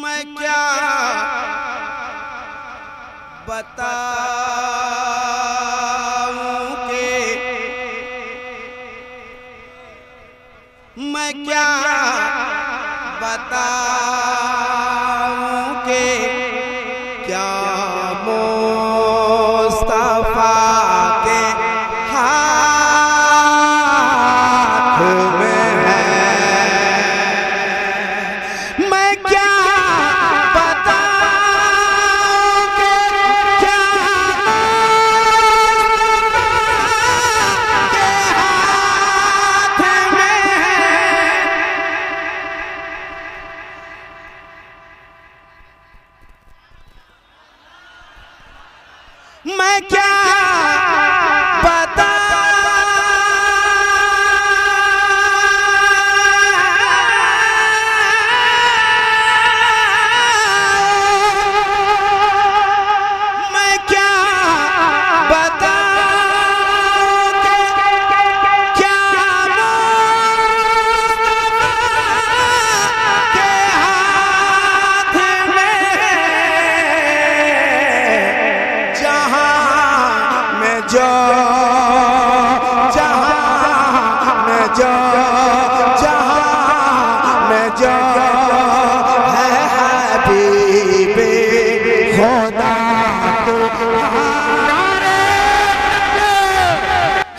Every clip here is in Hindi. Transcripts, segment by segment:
मैं क्या बताऊं के मैं क्या बताऊं के क्या मुस्तफा के हाथ में है। मैं क्या बताऊं के क्या मुस्तफा के हाथ में है। मैं क्या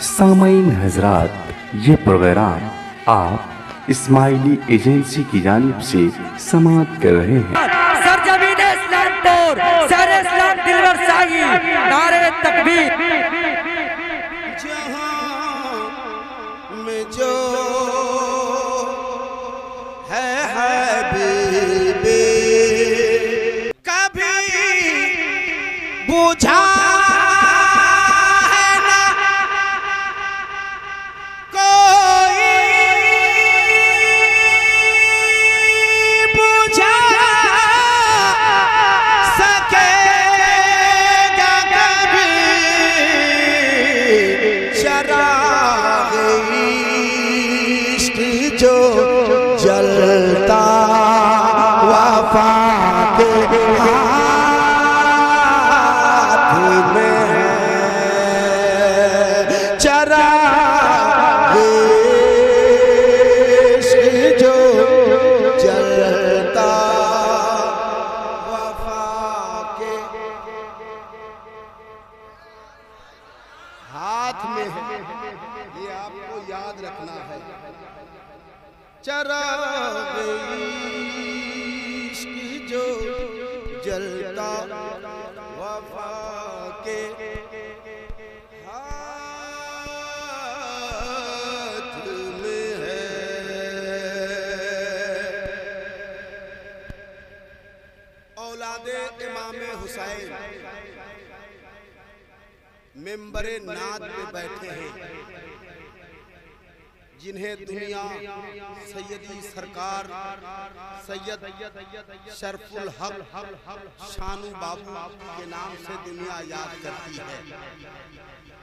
सामाईन हजरात, ये प्रोग्राम आप इस्माइली एजेंसी की जानिब से समाअत कर रहे हैं। सरजमीन इस्लामपुर, शहर इस्लाम दिलवर शाही, नारे तकबीर। जहां में जो है हबीबी कभी बुझा जो जलता वफा के हाथ में चराग इश्क जो जलता वफा के हाथ में है। ये आपको याद रखना है। चराग इश्क जो जलता वफा के हाथ में है। औलादे इमाम हुसैन मिंबरे नाद पे बैठे हैं, जिन्हें दुनिया सैयदी सरकार सैयद शरफुल हक शानू बाबू के नाम से दुनिया याद करती है।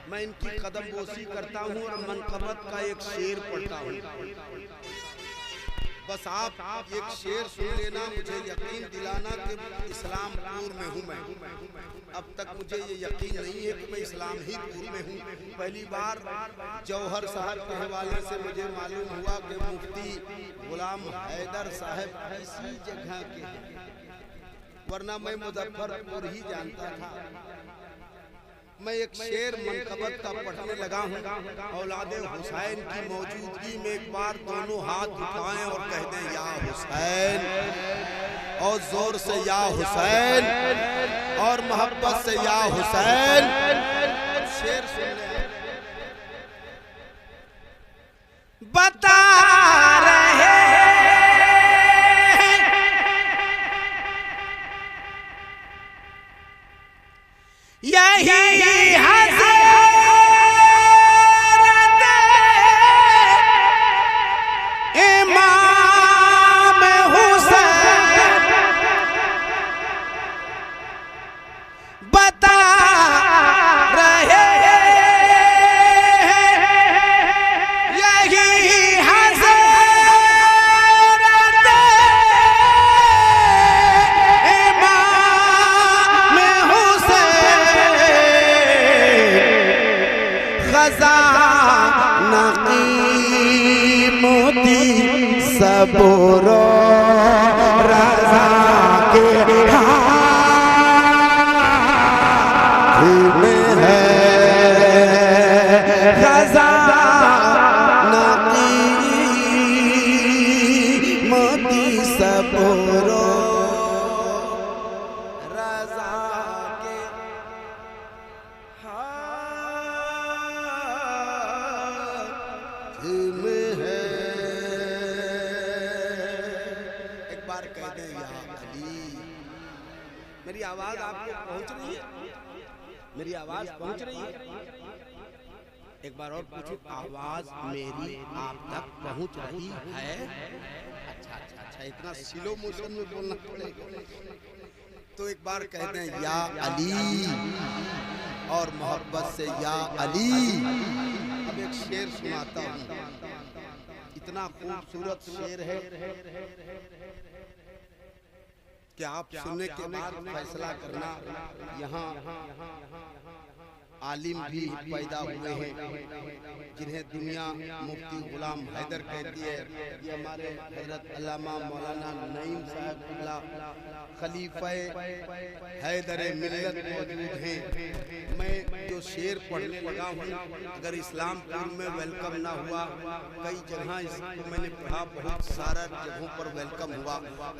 मैं इनकी कदम बोसी करता हूँ और मनकबत का एक शेर पढ़ता हूँ। बस आप एक शेर सुन लेना, मुझे यकीन दिलाना कि इस्लामपुर में हूँ मैं। अब तक मुझे ये यकीन नहीं है कि मैं इस्लाम ही पुर में हूँ। पहली बार जौहर साहब के हवाले से मुझे मालूम हुआ कि मुफ्ती गुलाम हैदर साहब इसी जगह के हैं, वरना मैं मुजफ्फरपुर ही जानता था। मैं एक शेर मनकबत का पढ़ने लगा हूँ। औलादे हुसैन की मौजूदगी में एक बार दोनों हाथ उठाएं और कह दें या हुसैन, और जोर से या हुसैन, और मोहब्बत से या हुसैन। शेर सुन ले। बता रहे यही हज़रत इमाम हुसैन बता रहे सबरो रज़ा के हाथ में है खज़ाना कीमती सबरो रज़ा के हाथ में है। एक बार कह दे या अली। मेरी आवाज आपको पहुंच रही है? मेरी आवाज पहुंच रही है? एक बार और पूछो, आवाज मेरी आप तक पहुंच रही है? अच्छा अच्छा अच्छा, इतना स्लो मोशन में बोलना पड़ेगा। तो एक बार कहते हैं या अली, और मोहब्बत से या अली। अब एक शेर सुनाता हूँ, इतना खूबसूरत शेर है कि आप सुनने के बाद फैसला करना। यहाँ आलिम भी पैदा हुए हैं जिन्हें दुनिया मुफ्ती गुलाम हैदर कहती है। ये हमारे हजरत अल्लामा मौलाना नईम साहब खलीफा हैदर मिल्लत मौजूद हैं। मैं जो शेर पढ़ने लगा हूँ, अगर इस्लामपुर में वेलकम ना हुआ, कई जगह इसको मैंने पढ़ा, बहुत सारा जगहों पर वेलकम हुआ।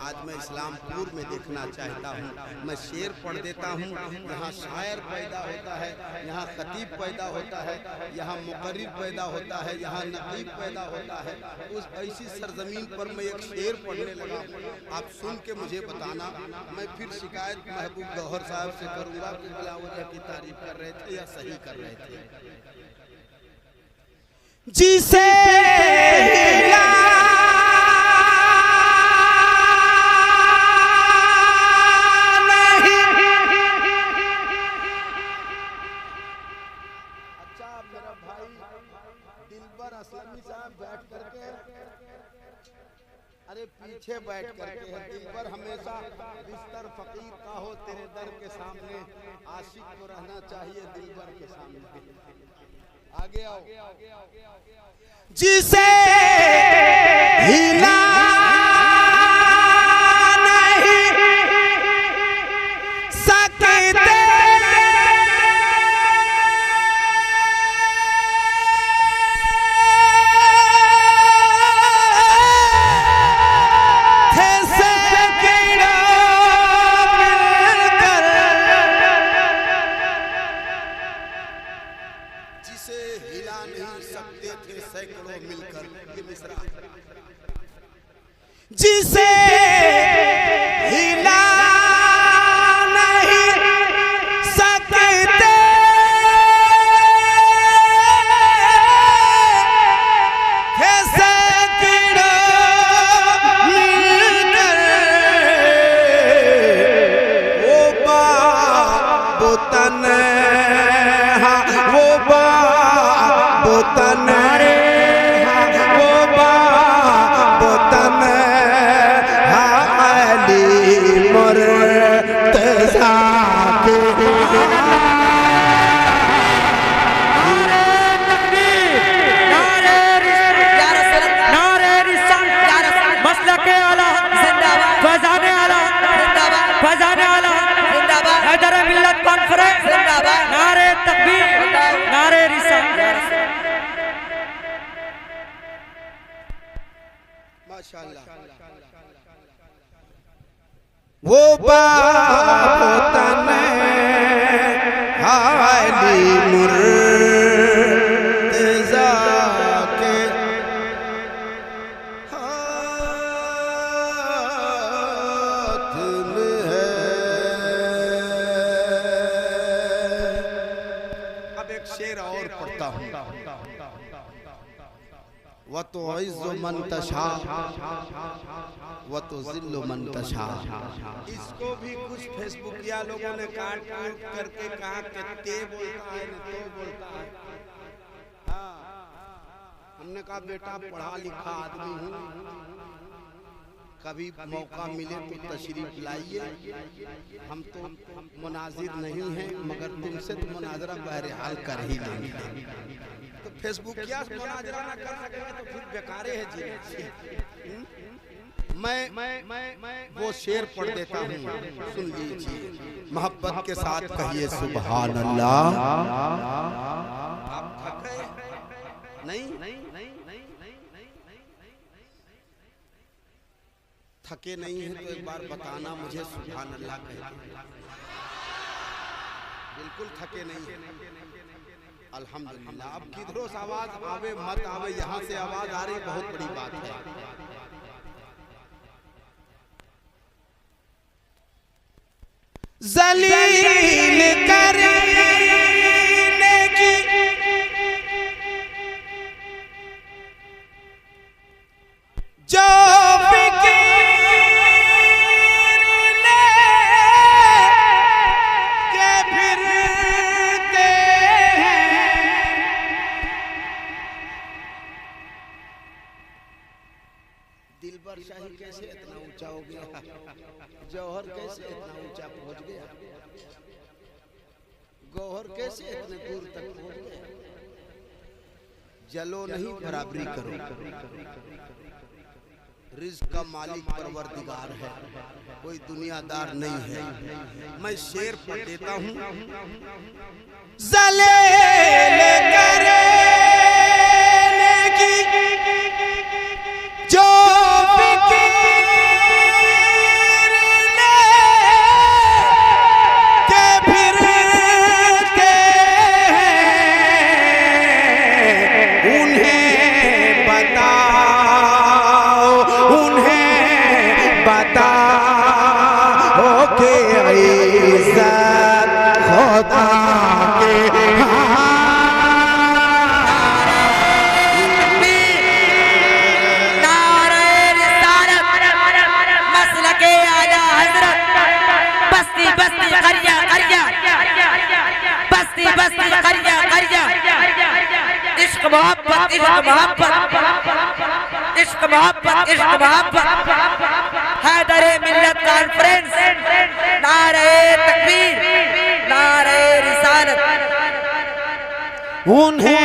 आज मैं इस्लामपुर में देखना चाहता हूँ। मैं शेर पढ़ देता हूँ। यहाँ शायर पैदा होता है, यहाँ खतीब पैदा होता है, यहाँ मुकर्रिर पैदा होता है, यहाँ नकीब पैदा होता है। उस ऐसी सरजमीन पर मैं एक शेर पढ़ने लगा हूँ, आप सुन के मुझे बताना। मैं फिर शिकायत महबूब गौहर साहब से करूँगा कि बिला वजह की तारीफ कर रहे थे या सही कर रहे थे। जिसे पीछे बैठ करके है, दिल पर हमेशा बिस्तर फकीर का हो, तेरे दर के सामने आशिक को रहना चाहिए दिलबर के सामने। आगे आओ। जिसे हिला नहीं सकते जिसे हिला नहीं सकते थे सैकड़ों मिलकर, वो बाब तन्हा, वो बाब तन्हा, वो बाब तन्हा मुर्तज़ा के मसलके आला जिंदाबाद, फैज़ाने आला जिंदाबाद, फैज़ाने आला जिंदाबाद, हैदर मिल्लत कॉन्फ्रेंस जिंदाबाद, नारे तकबीर, नारे रिसालत। माशाअल्लाह। वो बाब तन्हा अली मुर्तज़ा के हाथ में है। अब एक शेर और पढ़ता हूँ। व तो इज़्ज़ु मन तशा व तो ज़िल्लु मन तशा। इसको भी कुछ फेसबुकिया लोगों ने काट करके कहा कि ते बोलता है न तो बोलता है। हाँ, हमने कहा बेटा पढ़ा लिखा आदमी हूँ, कभी मौका मिले तो तशरीफ लाइए। हम तो मुनाजिर नहीं हैं, मगर तुमसे तो मुनाजरा बहरहाल कर ही लेंगे। तो फेसबुक क्या मुनाजरा ना कर सकेंगे तो फिर बेकारे है जी। मैं वो शेर पढ़ देता हूँ, सुन लीजिए, मोहब्बत के साथ कहिए सुभान अल्लाह। आप थके नहीं? थके नहीं है तो एक बार बताना मुझे सुभान अल्लाह कह। बिल्कुल थके नहीं है, अल्हम्दुलिल्लाह। अब किधरों से आवाज आवे मत आवे, यहाँ से आवाज आ रही बहुत बड़ी बात है। जलील करने की जो फिक्र लेके फिरते हैं, दिलबर शाही कैसे इतना ऊंचा हो गया, जौहर कैसे इतना ऊंचा पहुंच गया, गौहर कैसे इतने दूर तक पहुंच गया। जलो नहीं बराबरी करो, रिज़्क़ का मालिक परवरदिगार है, कोई दुनियादार नहीं है। मैं शेर पढ़ देता हूँ। ज़लील करने की जो फिक्र लेके फिरते हैं, उन्हें बताओ कि इज़्ज़त खुदा के इश्क मोहब्बत, इश्क मोहब्बत, इश्क मोहब्बत, इश्क मोहब्बत। हैदरे मिल्लत कॉन्फ्रेंस, नारे तकबीर, नारे रिसालत। उन्हें